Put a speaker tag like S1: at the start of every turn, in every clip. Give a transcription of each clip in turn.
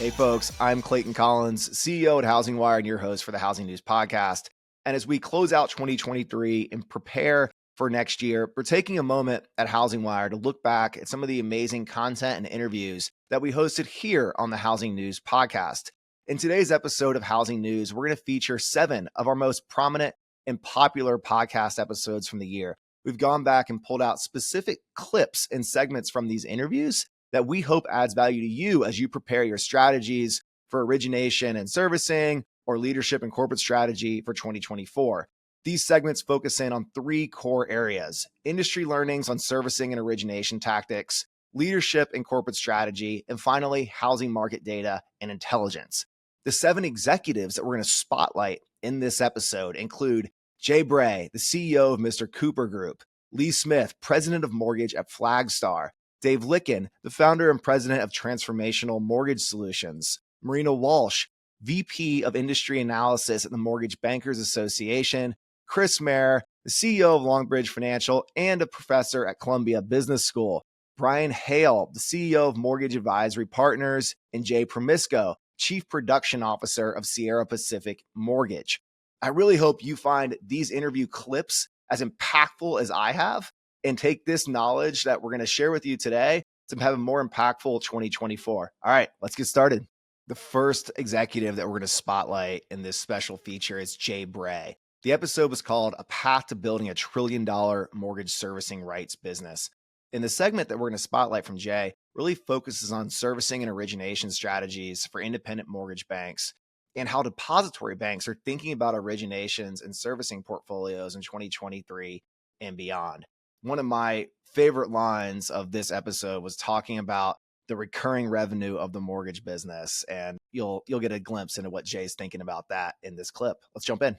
S1: Hey folks, I'm Clayton Collins, CEO at HousingWire and your host for the Housing News Podcast. And as we close out 2023 and prepare for next year, we're taking a moment at HousingWire to look back at some of the amazing content and interviews that we hosted here on the Housing News Podcast. In today's episode of Housing News, we're going to feature 7 of our most prominent and popular podcast episodes from the year. We've gone back and pulled out specific clips and segments from these interviews that we hope adds value to you as you prepare your strategies for origination and servicing or leadership and corporate strategy for 2024. These segments focus in on 3 core areas: industry learnings on servicing and origination tactics, leadership and corporate strategy, and finally, housing market data and intelligence. The 7 executives that we're going to spotlight in this episode include Bray, the CEO of Mr. Cooper Group; Lee Smith, president of mortgage at Flagstar; Dave Lykken, the founder and president of Transformational Mortgage Solutions; Marina Walsh, VP of Industry Analysis at the Mortgage Bankers Association; Chris Mayer, the CEO of Longbridge Financial and a professor at Columbia Business School; Brian Hale, the CEO of Mortgage Advisory Partners; and Jay Promisco, Chief Production Officer of Sierra Pacific Mortgage. I really hope you find these interview clips as impactful as I have, and take this knowledge that we're going to share with you today to have a more impactful 2024. All right, let's get started. The first executive that we're going to spotlight in this special feature is Bray. The episode was called A Path to Building a $1 Trillion Mortgage Servicing Rights Business. In the segment that we're going to spotlight from Jay really focuses on servicing and origination strategies for independent mortgage banks and how depository banks are thinking about originations and servicing portfolios in 2023 and beyond. One of my favorite lines of this episode was talking about the recurring revenue of the mortgage business, and you'll get a glimpse into what Jay's thinking about that in this clip. Let's jump in.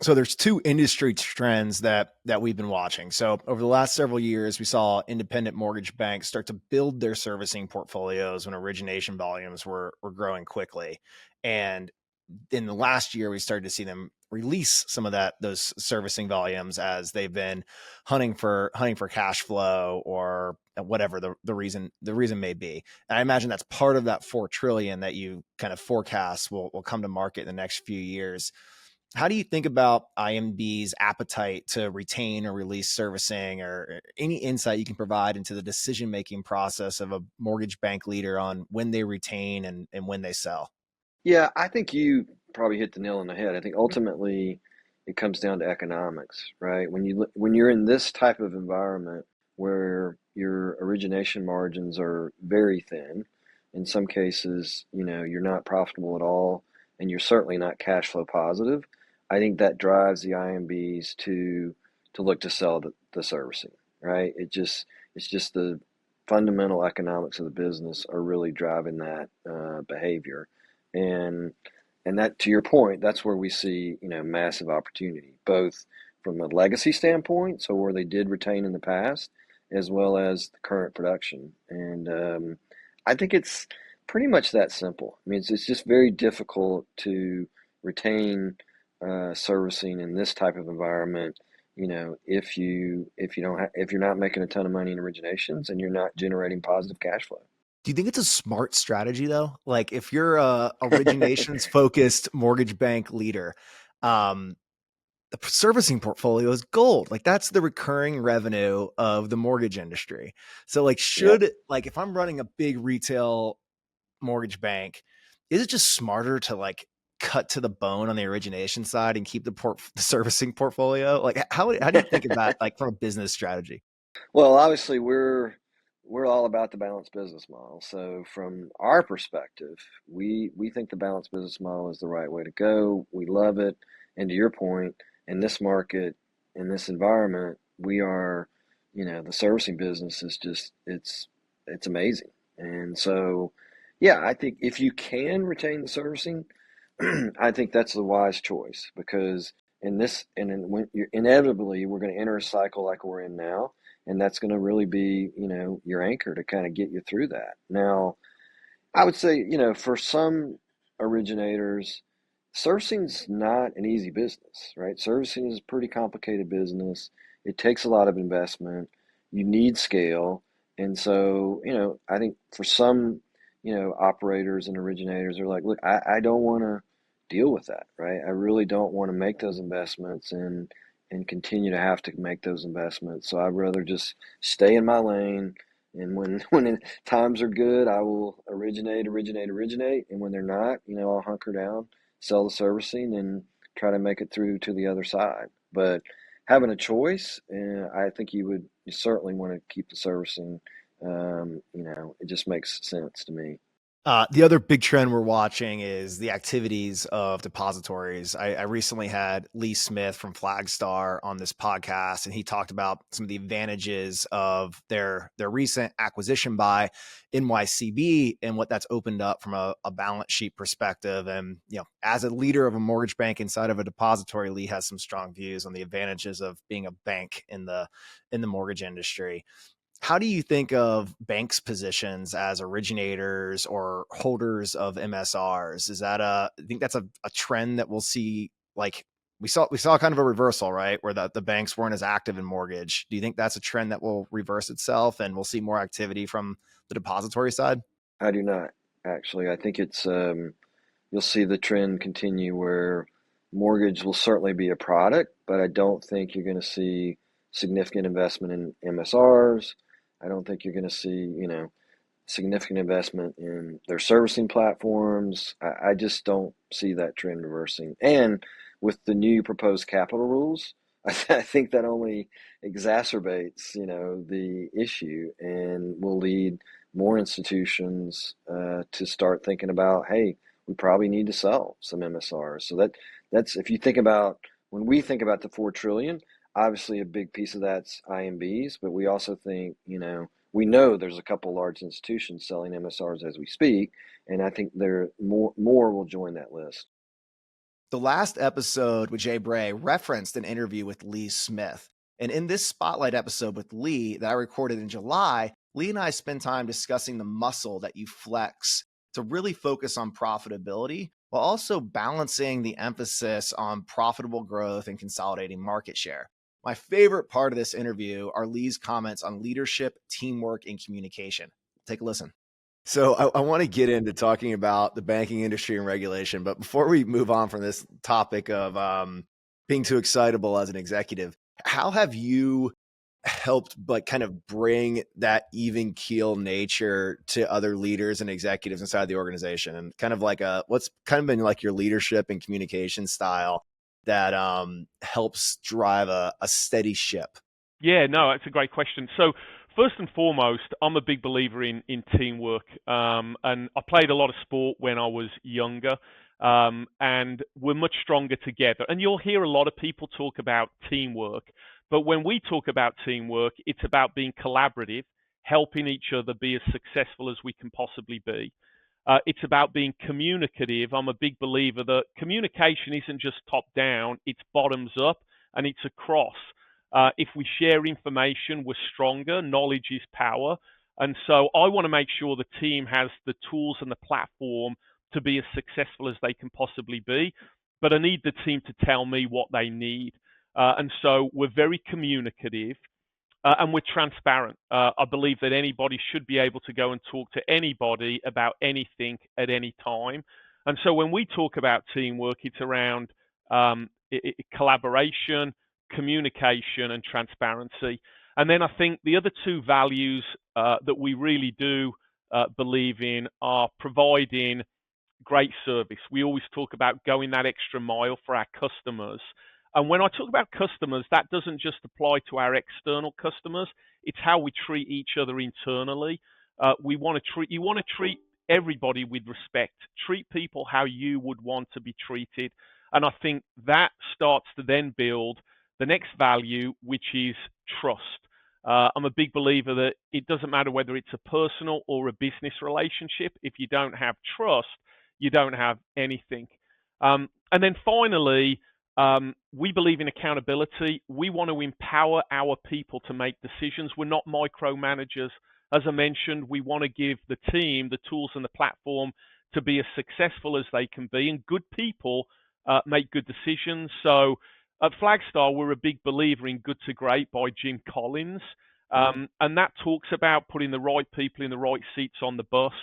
S1: So there's 2 industry trends that we've been watching. So over the last several years, we saw independent mortgage banks start to build their servicing portfolios when origination volumes were growing quickly. And in the last year, we started to see them release some of those servicing volumes as they've been hunting for cash flow or whatever the reason may be. And I imagine that's part of that $4 trillion that you kind of forecast will come to market in the next few years. How do you think about IMB's appetite to retain or release servicing, or any insight you can provide into the decision-making process of a mortgage bank leader on when they retain and when they sell?
S2: Yeah, I think you probably hit the nail on the head. I think ultimately it comes down to economics, right? When you're in this type of environment where your origination margins are very thin, in some cases, you're not profitable at all, and you're certainly not cash flow positive. I think that drives the IMBs to look to sell the servicing, right? It's just the fundamental economics of the business are really driving that behavior. And that, to your point, that's where we see, massive opportunity, both from a legacy standpoint, so where they did retain in the past, as well as the current production. And I think it's pretty much that simple. I mean, it's just very difficult to retain servicing in this type of environment. If you're not making a ton of money in originations and you're not generating positive cash flow.
S1: Do you think it's a smart strategy though? Like if you're a originations focused mortgage bank leader, the servicing portfolio is gold. Like that's the recurring revenue of the mortgage industry. So like if I'm running a big retail mortgage bank, is it just smarter to like cut to the bone on the origination side and keep the servicing portfolio? Like how do you think of that, like from a business strategy?
S2: Well, obviously we're all about the balanced business model. So from our perspective, we think the balanced business model is the right way to go. We love it. And to your point, in this market, in this environment, we are, the servicing business is just it's amazing. And so, yeah, I think if you can retain the servicing, I think that's the wise choice, because when inevitably we're going to enter a cycle like we're in now, and that's going to really be, your anchor to kind of get you through that. Now, I would say, for some originators, servicing's not an easy business, right? Servicing is a pretty complicated business. It takes a lot of investment. You need scale. And so, I think for some operators and originators are like, look, I don't want to deal with that, right? I really don't want to make those investments and continue to have to make those investments. So I'd rather just stay in my lane. And when times are good, I will originate. And when they're not, I'll hunker down, sell the servicing, and try to make it through to the other side. But having a choice, I think you certainly want to keep the servicing. It just makes sense to me.
S1: The other big trend we're watching is the activities of depositories. I recently had Lee Smith from Flagstar on this podcast, and he talked about some of the advantages of their recent acquisition by NYCB and what that's opened up from a balance sheet perspective. And as a leader of a mortgage bank inside of a depository, Lee has some strong views on the advantages of being a bank in the mortgage industry. How do you think of banks' positions as originators or holders of MSRs? Is that I think that's a trend that we'll see? Like we saw kind of a reversal, right? Where the banks weren't as active in mortgage. Do you think that's a trend that will reverse itself and we'll see more activity from the depository side?
S2: I do not, actually. I think it's you'll see the trend continue where mortgage will certainly be a product, but I don't think you're going to see significant investment in MSRs. I don't think you're going to see, significant investment in their servicing platforms. I just don't see that trend reversing. And with the new proposed capital rules, I think that only exacerbates, the issue and will lead more institutions to start thinking about, hey, we probably need to sell some MSRs. So that's if you think about when we think about the 4 trillion, obviously a big piece of that's IMBs, but we also think, we know there's a couple large institutions selling MSRs as we speak, and I think there more will join that list.
S1: The last episode with Jay Bray referenced an interview with Lee Smith. And in this spotlight episode with Lee that I recorded in July, Lee and I spent time discussing the muscle that you flex to really focus on profitability while also balancing the emphasis on profitable growth and consolidating market share. My favorite part of this interview are Lee's comments on leadership, teamwork, and communication. Take a listen. So I want to get into talking about the banking industry and regulation, but before we move on from this topic of being too excitable as an executive, how have you helped kind of bring that even keel nature to other leaders and executives inside the organization, and kind of like what's kind of been like your leadership and communication style that helps drive a steady ship?
S3: Yeah, no, that's a great question. So first and foremost, I'm a big believer in teamwork, and I played a lot of sport when I was younger, and we're much stronger together. And you'll hear a lot of people talk about teamwork, but when we talk about teamwork, it's about being collaborative, helping each other be as successful as we can possibly be. It's about being communicative. I'm a big believer that communication isn't just top down, it's bottoms up and it's across. If we share information, we're stronger. Knowledge is power. And so I want to make sure the team has the tools and the platform to be as successful as they can possibly be. But I need the team to tell me what they need. And so we're very communicative. And we're transparent. I believe that anybody should be able to go and talk to anybody about anything at any time. And so when we talk about teamwork, it's around collaboration, communication, and transparency. And then I think the other two values that we really do believe in are providing great service. We always talk about going that extra mile for our customers. And when I talk about customers, that doesn't just apply to our external customers. It's how we treat each other internally. You want to treat everybody with respect. Treat people how you would want to be treated. And I think that starts to then build the next value, which is trust. I'm a big believer that it doesn't matter whether it's a personal or a business relationship. If you don't have trust, you don't have anything. And then finally, we believe in accountability. We want to empower our people to make decisions. We're not micromanagers. As I mentioned, we want to give the team the tools and the platform to be as successful as they can be. And good people make good decisions. So at Flagstar, we're a big believer in Good to Great by Jim Collins. And that talks about putting the right people in the right seats on the bus.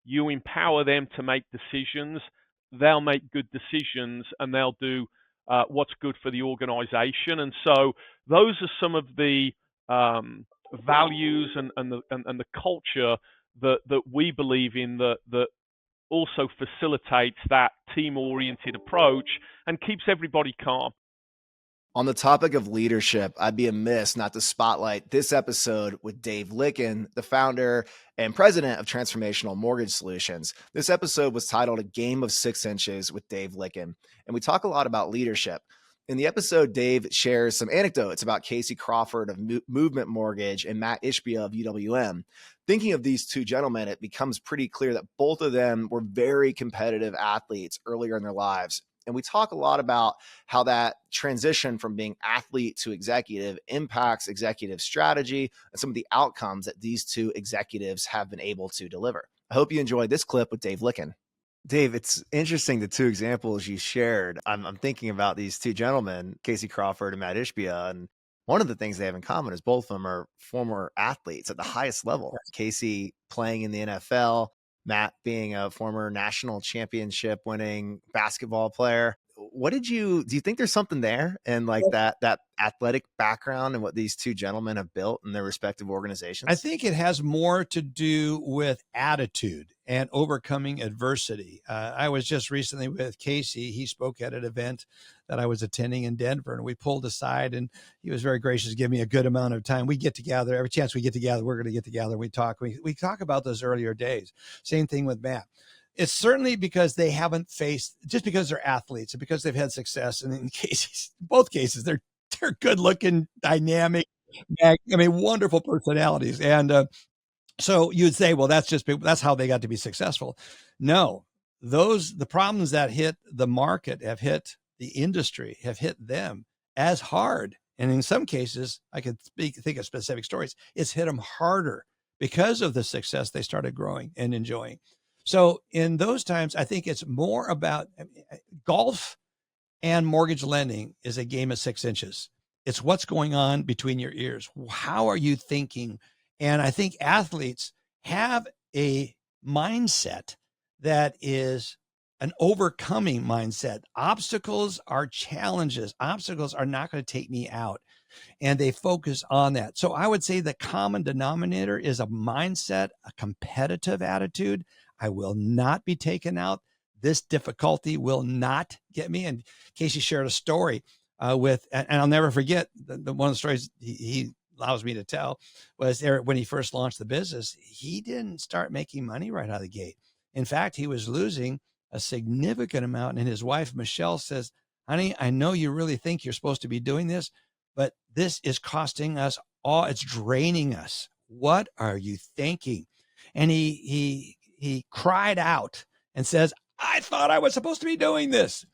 S3: you empower them to make decisions, they'll make good decisions, and they'll do what's good for the organization. And so those are some of the values and the culture that we believe in, that also facilitates that team-oriented approach and keeps everybody calm.
S1: On the topic of leadership, I'd be amiss not to spotlight this episode with Dave Lykken, the founder and president of Transformational Mortgage Solutions. This episode was titled A Game of 6 Inches with Dave Lykken, and we talk a lot about leadership. In the episode, Dave shares some anecdotes about Casey Crawford of Movement Mortgage and Matt Ishbia of UWM. Thinking of these two gentlemen, it becomes pretty clear that both of them were very competitive athletes earlier in their lives. And we talk a lot about how that transition from being athlete to executive impacts executive strategy and some of the outcomes that these two executives have been able to deliver. I hope you enjoyed this clip with Dave Lykken. Dave, it's interesting, the two examples you shared. I'm thinking about these two gentlemen, Casey Crawford and Matt Ishbia, and one of the things they have in common is both of them are former athletes at the highest level. Casey playing in the NFL, Matt being a former national championship winning basketball player. Do you think there's something there and like that athletic background and what these two gentlemen have built in their respective organizations?
S4: I think it has more to do with attitude and overcoming adversity. I was just recently with Casey. He spoke at an event that I was attending in Denver, and we pulled aside, and he was very gracious to give me a good amount of time. We get together every chance we get together. We're going to get together. We talk about those earlier days. Same thing with Matt. It's certainly because they haven't faced, just because they're athletes and because they've had success. And in both cases, they're good looking, dynamic, wonderful personalities. And so you'd say, well, that's how they got to be successful. No, the problems that hit the market have hit the industry, have hit them as hard. And in some cases, I could think of specific stories. It's hit them harder because of the success they started growing and enjoying. So in those times, I think it's more about golf and mortgage lending is a game of 6 inches. It's what's going on between your ears. How are you thinking? And I think athletes have a mindset that is an overcoming mindset. Obstacles are challenges. Obstacles are not going to take me out. And they focus on that. So I would say the common denominator is a mindset, a competitive attitude. I will not be taken out. This difficulty will not get me. And Casey shared a story and I'll never forget one of the stories he allows me to tell was there when he first launched the business. He didn't start making money right out of the gate. In fact, he was losing a significant amount. And his wife, Michelle, says, honey, I know you really think you're supposed to be doing this, but this is costing us all. It's draining us. What are you thinking? And he cried out and says, I thought I was supposed to be doing this.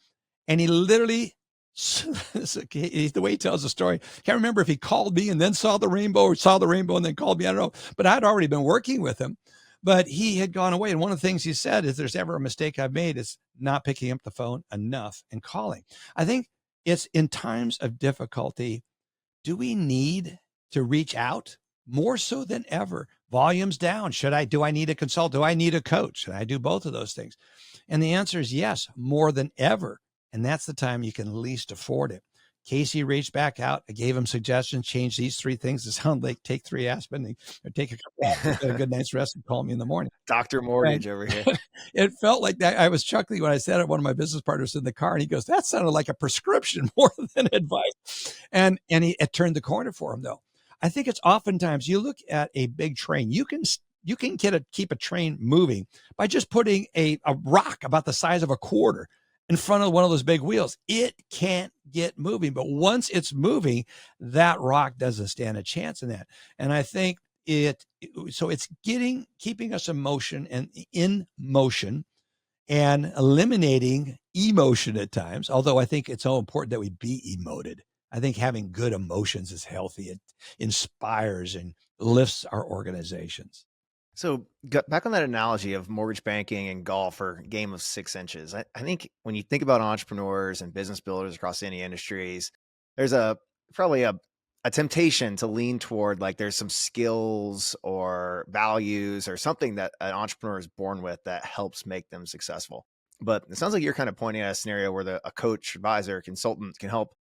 S4: And he literally, the way he tells the story, can't remember if he called me and then saw the rainbow or saw the rainbow and then called me. I don't know, but I'd already been working with him, but he had gone away. And one of the things he said is, there's ever a mistake I've made is not picking up the phone enough and calling. I think it's in times of difficulty, do we need to reach out more so than ever? Volume's down. Do I need a consult? Do I need a coach? Should I do both of those things? And the answer is yes, more than ever. And that's the time you can least afford it. Casey reached back out. I gave him suggestions, change these 3 things. It sound like take 3 aspirin or take a couple aspirin, get a good night's rest and call me in the morning.
S1: Dr. Mortgage over here.
S4: It felt like that. I was chuckling when I said it. One of my business partners in the car, and he goes, that sounded like a prescription more than advice. And it turned the corner for him, though. I think it's oftentimes you look at a big train. You can keep a train moving by just putting a rock about the size of a quarter in front of one of those big wheels. It can't get moving, but once it's moving, that rock doesn't stand a chance in that. And I think it's keeping us in motion and eliminating emotion at times. Although I think it's so important that we be emoted. I think having good emotions is healthy. It inspires and lifts our organizations.
S1: So back on that analogy of mortgage banking and golf or game of 6 inches, I think when you think about entrepreneurs and business builders across any industries, there's probably a a temptation to lean toward like there's some skills or values or something that an entrepreneur is born with that helps make them successful. But it sounds like you're kind of pointing at a scenario where a coach, advisor, consultant can help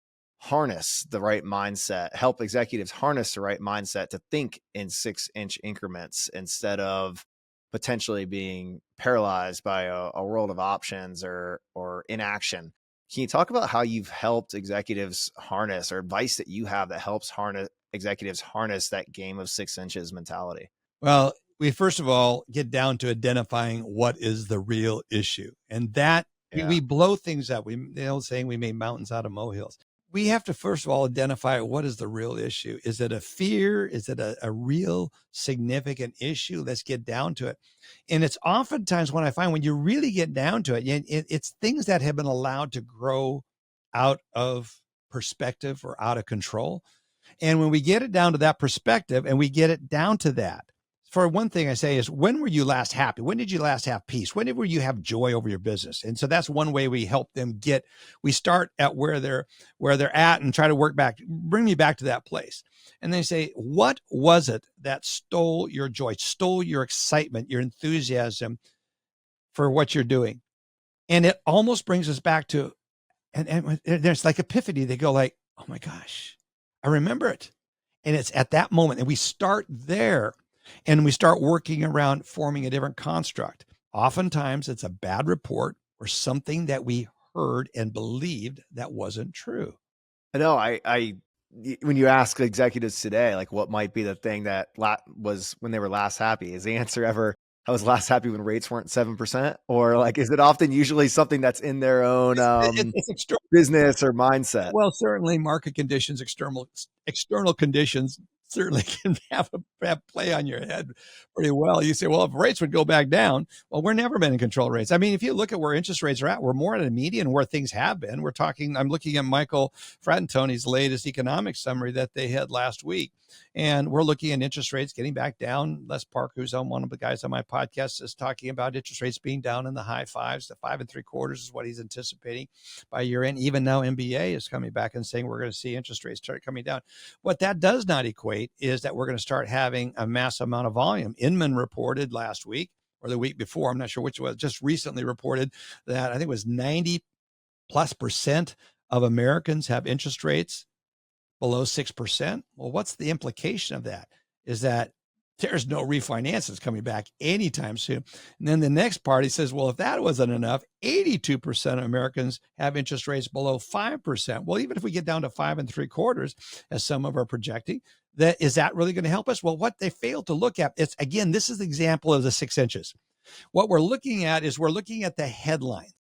S1: harness the right mindset, help executives harness the right mindset to think in 6-inch increments instead of potentially being paralyzed by a world of options or inaction. Can you talk about how you've helped executives harness, or advice that you have that helps executives harness that game of 6 inches mentality?
S4: Well, we first of all get down to identifying what is the real issue. And that we blow things up. The old saying, we made mountains out of molehills. We have to first of all identify what is the real issue. Is it a fear? Is it a real significant issue? Let's get down to it. And it's oftentimes when I find when you really get down to it, it's things that have been allowed to grow out of perspective or out of control. And when we get it down to that perspective and we get it down to that, for one thing I say is, when were you last happy? When did you last have peace? When did you have joy over your business? And so that's one way we help them we start at where they're at and try to work back, bring me back to that place. And they say, what was it that stole your joy, stole your excitement, your enthusiasm for what you're doing? And it almost brings us back to, and there's like epiphany. They go like, oh my gosh, I remember it. And it's at that moment. And we start there. And we start working around forming a different construct. Oftentimes it's a bad report or something that we heard and believed that wasn't true.
S1: I know. When you ask executives today, like what might be the thing that was when they were last happy, is the answer ever, I was last happy when rates weren't 7%? Or like, is it often usually something that's in their own it's business or mindset?
S4: Well, certainly market conditions, external conditions certainly can have play on your head pretty well. You say, well, if rates would go back down, well, we're never been in control rates. I mean, if you look at where interest rates are at, we're more at a median where things have been. I'm looking at Michael Fratantoni's latest economic summary that they had last week. And we're looking at interest rates getting back down. Les Park, who's on one of the guys on my podcast, is talking about interest rates being down in the high 5s to 5 3/4 is what he's anticipating by year end. Even now, MBA is coming back and saying we're going to see interest rates start coming down. What that does not equate is that we're going to start having a massive amount of volume. Inman reported last week or the week before, I'm not sure which it was, just recently reported that I think it was 90+% of Americans have interest rates below 6%. Well, what's the implication of that? Is that there's no refinances coming back anytime soon. And then the next part, he says, well, if that wasn't enough, 82% of Americans have interest rates below 5%. Well, even if we get down to 5 3/4, as some of are projecting, is that really going to help us? Well, what they failed to look at, it's again, this is the example of the 6 inches. What we're looking at is we're looking at the headline.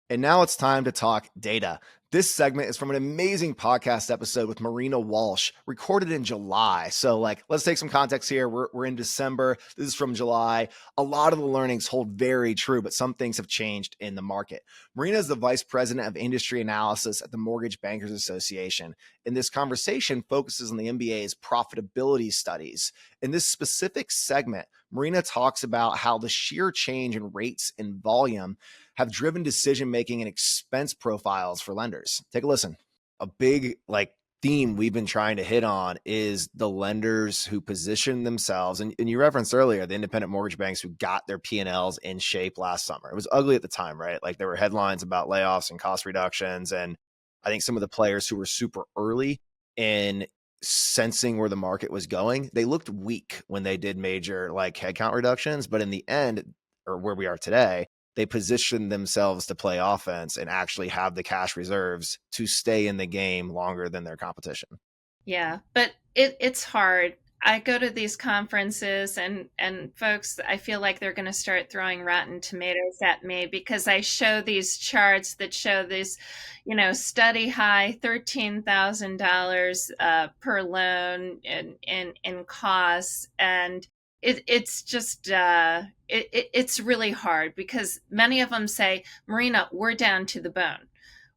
S1: And now it's time to talk data. This segment is from an amazing podcast episode with Marina Walsh, recorded in July. So let's take some context here. We're in December. This is from July. A lot of the learnings hold very true, but some things have changed in the market. Marina is the vice president of industry analysis at the Mortgage Bankers Association. And this conversation focuses on the MBA's profitability studies. In this specific segment, Marina talks about how the sheer change in rates and volume have driven decision-making and expense profiles for lenders. Take a listen. A big theme we've been trying to hit on is the lenders who position themselves. And you referenced earlier, the independent mortgage banks who got their P&Ls in shape last summer. It was ugly at the time, right? Like there were headlines about layoffs and cost reductions. And I think some of the players who were super early in sensing where the market was going, they looked weak when they did major headcount reductions. But in the end, or where we are today, they positioned themselves to play offense and actually have the cash reserves to stay in the game longer than their competition.
S5: Yeah, but it's hard. I go to these conferences and folks, I feel like they're going to start throwing rotten tomatoes at me because I show these charts that show this, study high $13,000 per loan in costs. And it's just it's really hard because many of them say, Marina, we're down to the bone.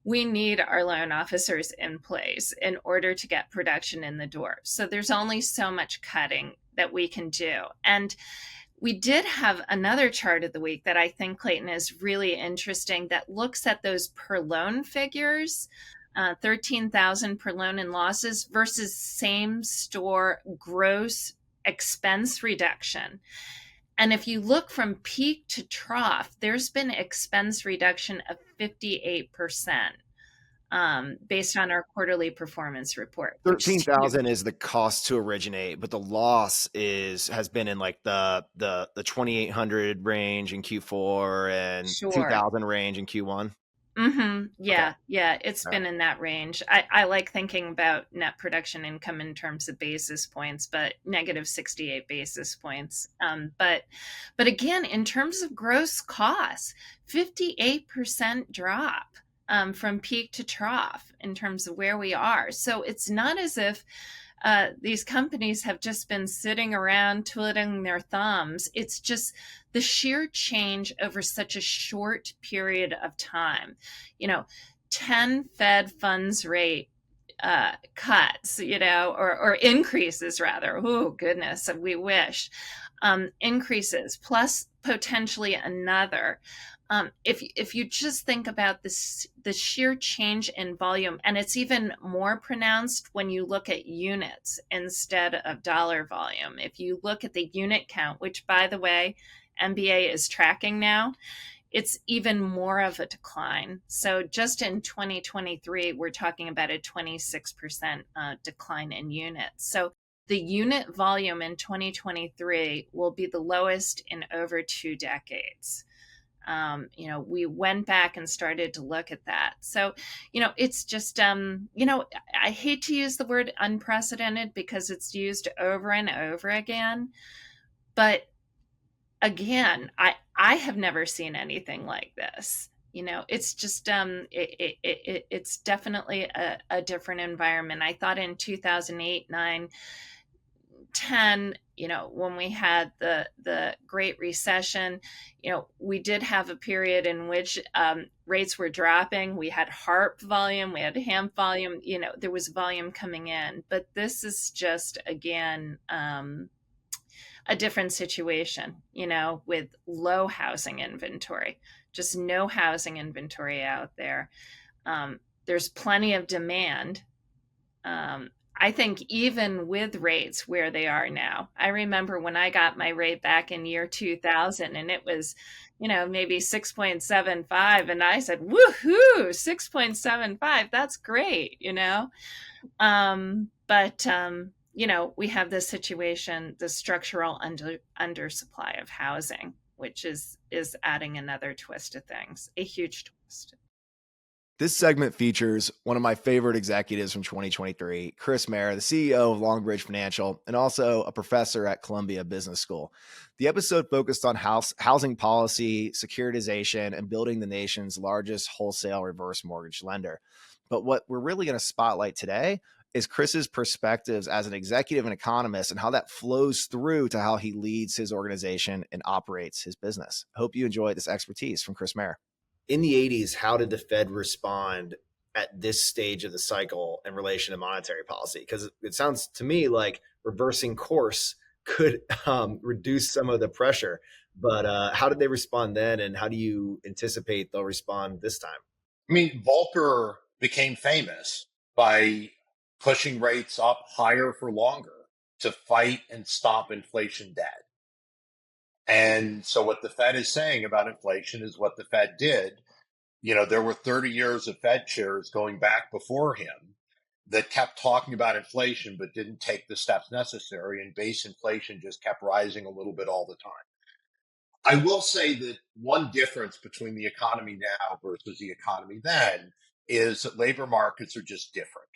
S5: We need our loan officers in place in order to get production in the door. So there's only so much cutting that we can do. And we did have another chart of the week that I think, Clayton, is really interesting that looks at those per loan figures $13,000 per loan in losses versus same store gross expense reduction. And if you look from peak to trough, there's been expense reduction of 58%, based on our quarterly performance report.
S1: 13,000 is the cost to originate, but the loss has been in like the 2,800 range in Q4 and
S5: Sure.
S1: 2,000 range in Q1.
S5: Mm-hmm. Yeah.
S1: Okay.
S5: Yeah. It's been in that range. I like thinking about net production income in terms of basis points, but negative 68 basis points. But again, in terms of gross costs, 58% drop, from peak to trough in terms of where we are. So it's not as if these companies have just been sitting around twiddling their thumbs. It's just the sheer change over such a short period of time. 10 Fed funds rate cuts, or increases rather. Oh, goodness, we wish. Increases plus potentially another. If you just think about this, the sheer change in volume, and it's even more pronounced when you look at units instead of dollar volume. If you look at the unit count, which by the way, MBA is tracking now, it's even more of a decline. So just in 2023, we're talking about a 26% decline in units. So the unit volume in 2023 will be the lowest in over 2 decades. We went back and started to look at that. So, it's just, I hate to use the word unprecedented because it's used over and over again. But again, I have never seen anything like this. It's just, it's definitely a different environment. I thought in 2008, 9, 10, when we had the Great Recession, we did have a period in which rates were dropping. We had HARP volume, we had HAMP volume, there was volume coming in. But this is just, again, a different situation, with low housing inventory, just no housing inventory out there. There's plenty of demand. I think even with rates where they are now, I remember when I got my rate back in year 2000 and it was, maybe 6.75. And I said, woohoo, 6.75. That's great, But, we have this situation, the structural undersupply of housing, which is adding another twist to things, a huge twist.
S1: This segment features one of my favorite executives from 2023, Chris Mayer, the CEO of Longbridge Financial, and also a professor at Columbia Business School. The episode focused on housing policy, securitization, and building the nation's largest wholesale reverse mortgage lender. But what we're really going to spotlight today is Chris's perspectives as an executive and economist and how that flows through to how he leads his organization and operates his business. I hope you enjoy this expertise from Chris Mayer. In the 80s, how did the Fed respond at this stage of the cycle in relation to monetary policy? Because it sounds to me like reversing course could reduce some of the pressure. But how did they respond then? And how do you anticipate they'll respond this time?
S6: I mean, Volcker became famous by pushing rates up higher for longer to fight and stop inflation dead. And so what the Fed is saying about inflation is what the Fed did. There were 30 years of Fed chairs going back before him that kept talking about inflation, but didn't take the steps necessary. And base inflation just kept rising a little bit all the time. I will say that one difference between the economy now versus the economy then is that labor markets are just different.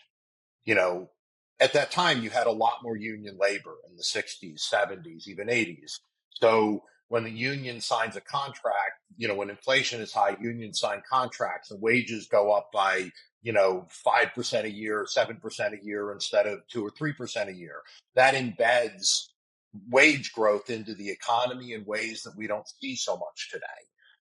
S6: At that time, you had a lot more union labor in the 60s, 70s, even 80s. So when the union signs a contract, when inflation is high, unions sign contracts and wages go up by, 5% a year, 7% a year instead of 2 or 3% a year. That embeds wage growth into the economy in ways that we don't see so much today.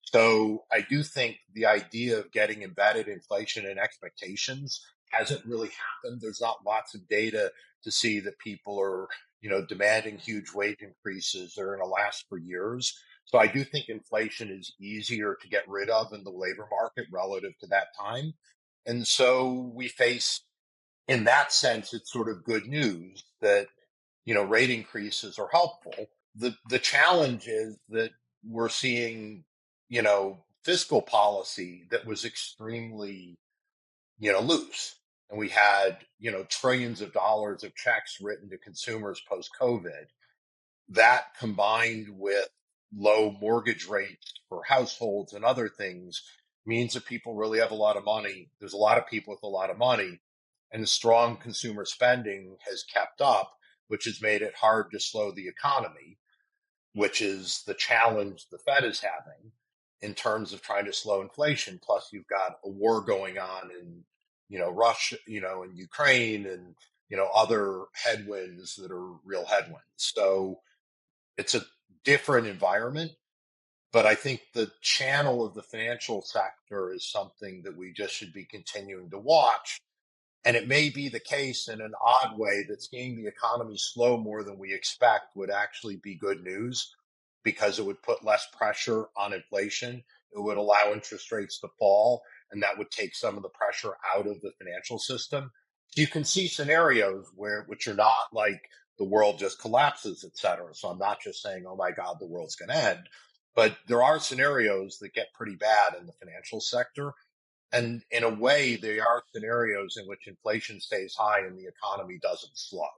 S6: So I do think the idea of getting embedded inflation and expectations hasn't really happened. There's not lots of data to see that people are, demanding huge wage increases that are going to last for years. So I do think inflation is easier to get rid of in the labor market relative to that time. And so we face, in that sense, it's sort of good news that, rate increases are helpful. The challenge is that we're seeing, fiscal policy that was extremely, loose. And we had, trillions of dollars of checks written to consumers post COVID. That combined with low mortgage rates for households and other things means that people really have a lot of money. There's a lot of people with a lot of money, and strong consumer spending has kept up, which has made it hard to slow the economy, which is the challenge the Fed is having in terms of trying to slow inflation. Plus, you've got a war going on in, Russia, and Ukraine, and, other headwinds that are real headwinds. So it's a different environment, but I think the channel of the financial sector is something that we just should be continuing to watch. And it may be the case in an odd way that seeing the economy slow more than we expect would actually be good news, because it would put less pressure on inflation. It would allow interest rates to fall, and that would take some of the pressure out of the financial system. You can see scenarios which are not like the world just collapses, et cetera. So I'm not just saying, oh my God, the world's going to end. But there are scenarios that get pretty bad in the financial sector. And in a way, there are scenarios in which inflation stays high and the economy doesn't slow,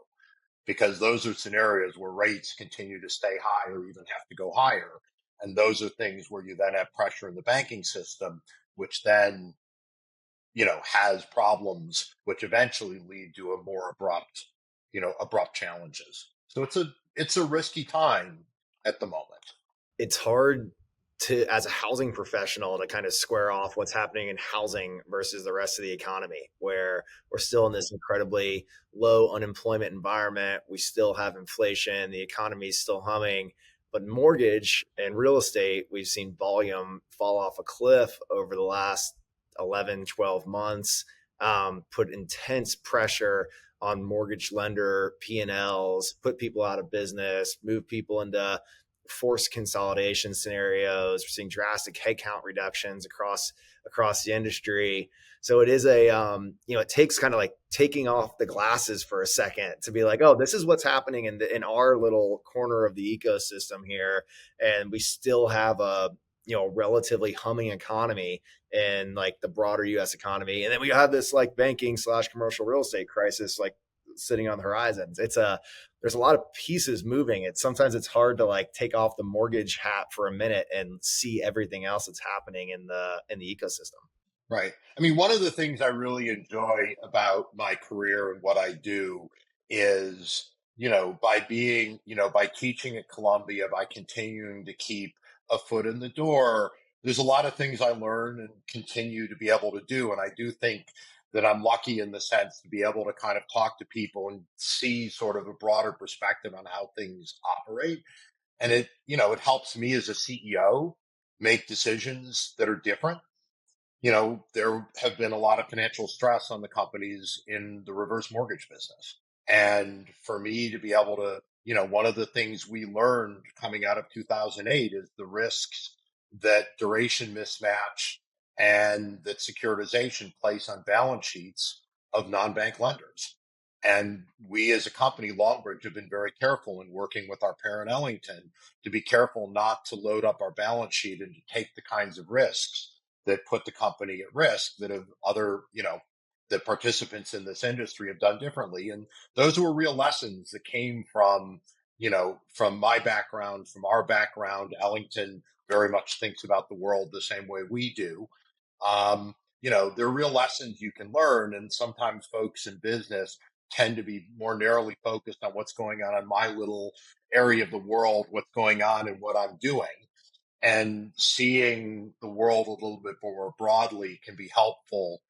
S6: because those are scenarios where rates continue to stay high or even have to go higher. And those are things where you then have pressure in the banking system, which then, has problems, which eventually lead to a more abrupt challenges. So it's a risky time at the moment.
S1: It's hard to, as a housing professional, to kind of square off what's happening in housing versus the rest of the economy, where we're still in this incredibly low unemployment environment. We still have inflation. The economy is still humming. But mortgage and real estate, we've seen volume fall off a cliff over the last 11, 12 months, put intense pressure on mortgage lender P&Ls, put people out of business, move people into forced consolidation scenarios. We're seeing drastic headcount reductions across the industry. So it is it takes kind of like taking off the glasses for a second to be like, oh, this is what's happening in our little corner of the ecosystem here, and we still have a relatively humming economy in like the broader U.S. economy, and then we have this like banking / commercial real estate crisis like sitting on the horizons. There's a lot of pieces moving. Sometimes it's hard to like take off the mortgage hat for a minute and see everything else that's happening in the ecosystem.
S6: Right. I mean, one of the things I really enjoy about my career and what I do is, by being, by teaching at Columbia, by continuing to keep a foot in the door, there's a lot of things I learn and continue to be able to do. And I do think that I'm lucky in the sense to be able to kind of talk to people and see sort of a broader perspective on how things operate. And it helps me as a CEO make decisions that are different. There have been a lot of financial stress on the companies in the reverse mortgage business. And for me to be able to, one of the things we learned coming out of 2008 is the risks that duration mismatch and that securitization place on balance sheets of non-bank lenders. And we as a company, Longbridge, have been very careful in working with our parent Ellington to be careful not to load up our balance sheet and to take the kinds of risks that put the company at risk that have other, that participants in this industry have done differently. And those were real lessons that came from, from my background, from our background. Ellington very much thinks about the world the same way we do. There are real lessons you can learn. And sometimes folks in business tend to be more narrowly focused on what's going on in my little area of the world, what's going on and what I'm doing. And seeing the world a little bit more broadly can be helpful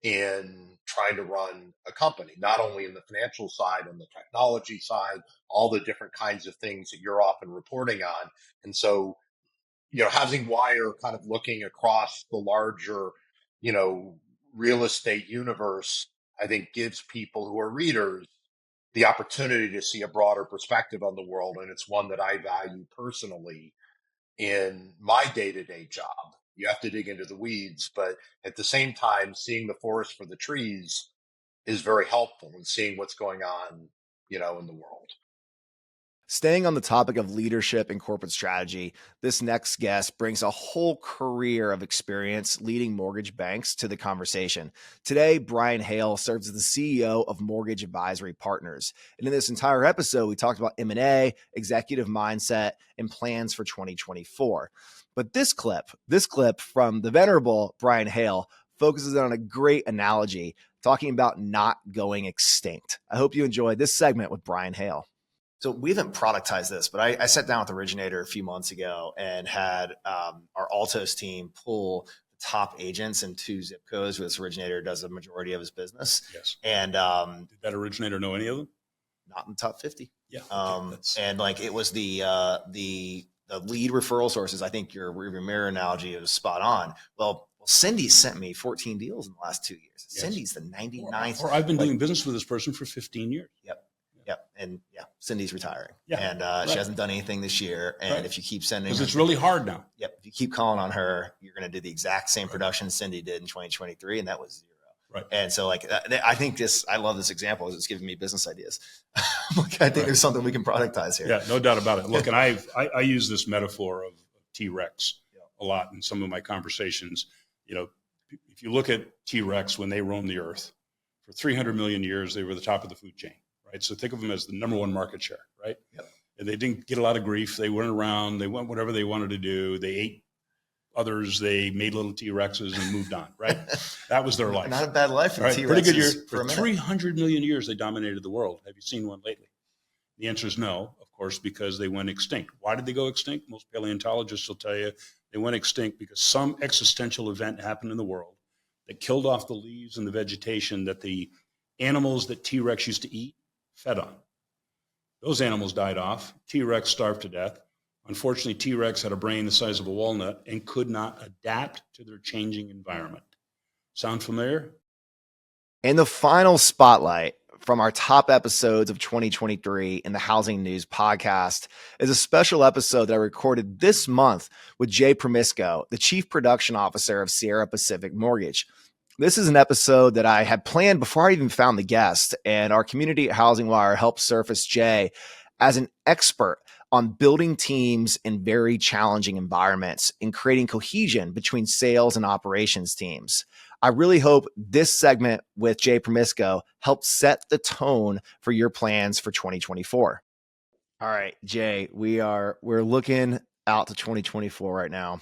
S6: in trying to run a company, not only in the financial side, on the technology side, all the different kinds of things that you're often reporting on. And so, HousingWire kind of looking across the larger, real estate universe, I think gives people who are readers the opportunity to see a broader perspective on the world. And it's one that I value personally in my day-to-day job. You have to dig into the weeds, but at the same time, seeing the forest for the trees is very helpful in seeing what's going on, in the world.
S1: Staying on the topic of leadership and corporate strategy, this next guest brings a whole career of experience leading mortgage banks to the conversation. Today, Brian Hale serves as the CEO of Mortgage Advisory Partners. And in this entire episode, we talked about M&A, executive mindset, and plans for 2024. But this clip from the venerable Brian Hale focuses on a great analogy, talking about not going extinct. I hope you enjoyed this segment with Brian Hale. So we haven't productized this, but I sat down with Originator a few months ago and had our Altos team pull the top agents in 2 zip codes where this Originator does a majority of his business.
S7: Yes.
S1: And
S7: did that Originator know any of them?
S1: Not in the top 50.
S7: Yeah.
S1: And like it was the lead referral sources. I think your rearview mirror analogy was spot on. Well, Cindy sent me 14 deals in the last 2 years. Yes. Cindy's the 99th.
S7: Or I've been doing business with this person for 15 years.
S1: Yep. And Cindy's retiring.
S7: Yeah.
S1: And she hasn't done anything this year. And if you keep sending,
S7: because it's really hard now.
S1: Yep. If you keep calling on her, you're going to do the exact same production Cindy did in 2023. And that was 0.
S7: Right.
S1: And so I think I love this example because it's giving me business ideas. I think there's something we can productize here.
S7: Yeah, no doubt about it. Look, and I use this metaphor of T-Rex a lot in some of my conversations. If you look at T-Rex when they roamed the earth for 300 million years, they were the top of the food chain. Right. So think of them as the number 1 market share, right?
S1: Yep.
S7: And they didn't get a lot of grief. They went around, they went whatever they wanted to do. They ate others, they made little T-Rexes and moved on, right? That was their life.
S1: Not a bad life for the T-Rexes.
S7: Pretty good year. For 300 million years, they dominated the world. Have you seen one lately? The answer is no, of course, because they went extinct. Why did they go extinct? Most paleontologists will tell you they went extinct because some existential event happened in the world that killed off the leaves and the vegetation that the animals that T-Rex used to eat fed on. Those animals died off. T-Rex starved to death. Unfortunately, T-Rex had a brain the size of a walnut and could not adapt to their changing environment. Sound familiar?
S1: And the final spotlight from our top episodes of 2023 in the Housing News podcast is a special episode that I recorded this month with Jay Promisco, the Chief Production Officer of Sierra Pacific Mortgage. This is an episode that I had planned before I even found the guest, and our community at HousingWire helped surface Jay as an expert on building teams in very challenging environments and creating cohesion between sales and operations teams. I really hope this segment with Jay Promisco helps set the tone for your plans for 2024. All right, Jay, we're looking out to 2024 right now.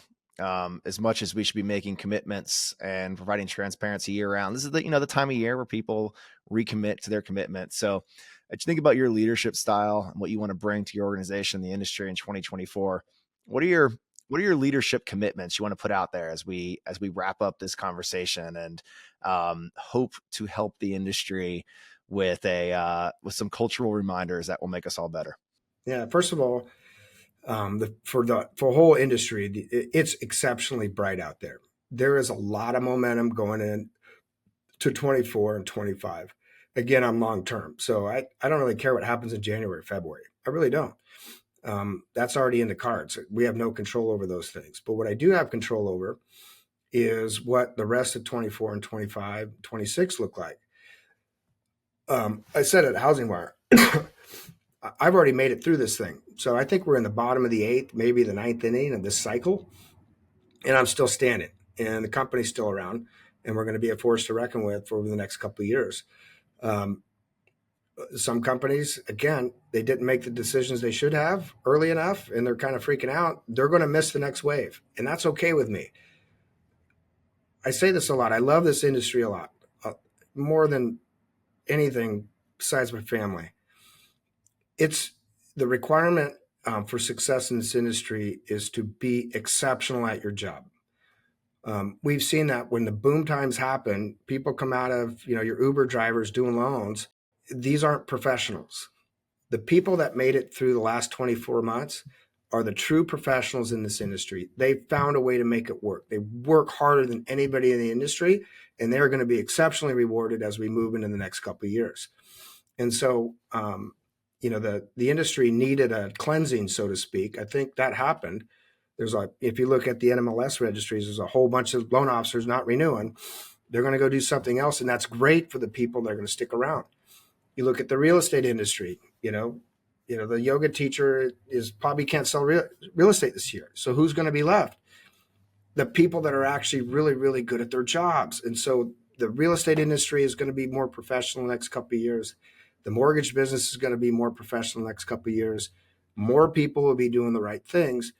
S1: As much as we should be making commitments and providing transparency year round, this is the time of year where people recommit to their commitment. So as you think about your leadership style and what you want to bring to your organization, the industry in 2024, what are your leadership commitments you want to put out there as we wrap up this conversation and hope to help the industry with some cultural reminders that will make us all better?
S8: Yeah, first of all, for the whole industry, it's exceptionally bright out there. There is a lot of momentum going in to 24 and 25. Again, I'm long term, so I don't really care what happens in January, February. I really don't. That's already in the cards. We have no control over those things. But what I do have control over is what the rest of 24 and 25, 26 look like. I said at HousingWire, I've already made it through this thing. So I think we're in the bottom of the 8th, maybe the 9th inning of this cycle. And I'm still standing. And the company's still around. And we're going to be a force to reckon with for over the next couple of years. Some companies, again, they didn't make the decisions they should have early enough. And they're kind of freaking out. They're going to miss the next wave. And that's okay with me. I say this a lot. I love this industry a lot. More than anything besides my family. It's the requirement for success in this industry is to be exceptional at your job. We've seen that when the boom times happen, people come out of, your Uber drivers doing loans. These aren't professionals. The people that made it through the last 24 months are the true professionals in this industry. They found a way to make it work. They work harder than anybody in the industry, and they're going to be exceptionally rewarded as we move into the next couple of years. And so, the industry needed a cleansing, so to speak. I think that happened. If you look at the NMLS registries, there's a whole bunch of loan officers not renewing. They're going to go do something else, and that's great for the people that are going to stick around. You look at the real estate industry, the yoga teacher probably can't sell real estate this year. So who's going to be left? The people that are actually really, really good at their jobs. And so the real estate industry is going to be more professional the next couple of years. The mortgage business is going to be more professional the next couple of years. More people will be doing the right things.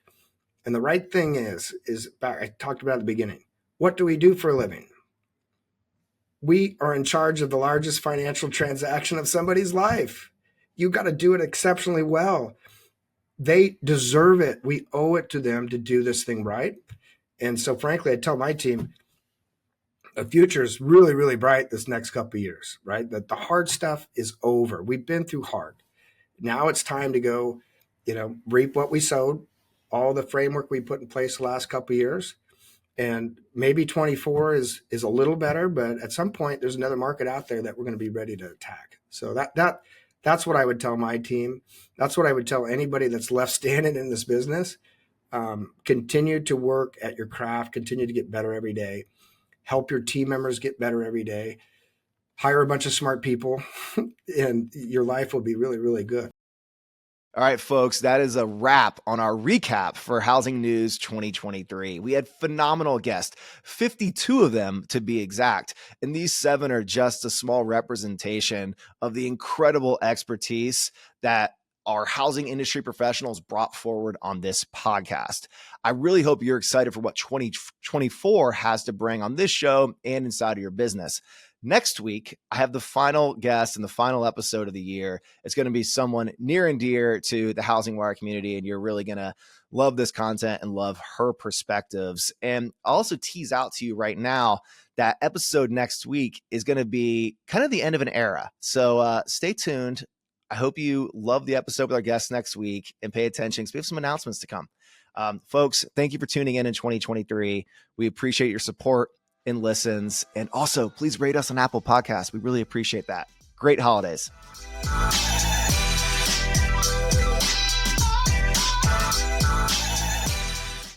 S8: And the right thing is back, I talked about at the beginning. What do we do for a living? We are in charge of the largest financial transaction of somebody's life. You got to do it exceptionally well. They deserve it. We owe it to them to do this thing right. And so, frankly, I tell my team, the future is really, really bright this next couple of years, right? That the hard stuff is over. We've been through hard. Now it's time to go, reap what we sowed, all the framework we put in place the last couple of years. And maybe 24 is a little better, but at some point there's another market out there that we're going to be ready to attack. So that's what I would tell my team. That's what I would tell anybody that's left standing in this business. Continue to work at your craft, continue to get better every day, help your team members get better every day, hire a bunch of smart people, and your life will be really, really good.
S1: All right, folks, that is a wrap on our recap for Housing News 2023. We had phenomenal guests, 52 of them to be exact, and these 7 are just a small representation of the incredible expertise that our housing industry professionals brought forward on this podcast. I really hope you're excited for what 2024 has to bring on this show and inside of your business. Next week, I have the final guest and the final episode of the year. It's going to be someone near and dear to the HousingWire community, and you're really going to love this content and love her perspectives. And I'll also tease out to you right now that episode next week is going to be kind of the end of an era. So stay tuned. I hope you love the episode with our guests next week and pay attention because we have some announcements to come. Folks, thank you for tuning in 2023. We appreciate your support and listens. And also, please rate us on Apple Podcasts. We really appreciate that. Great holidays.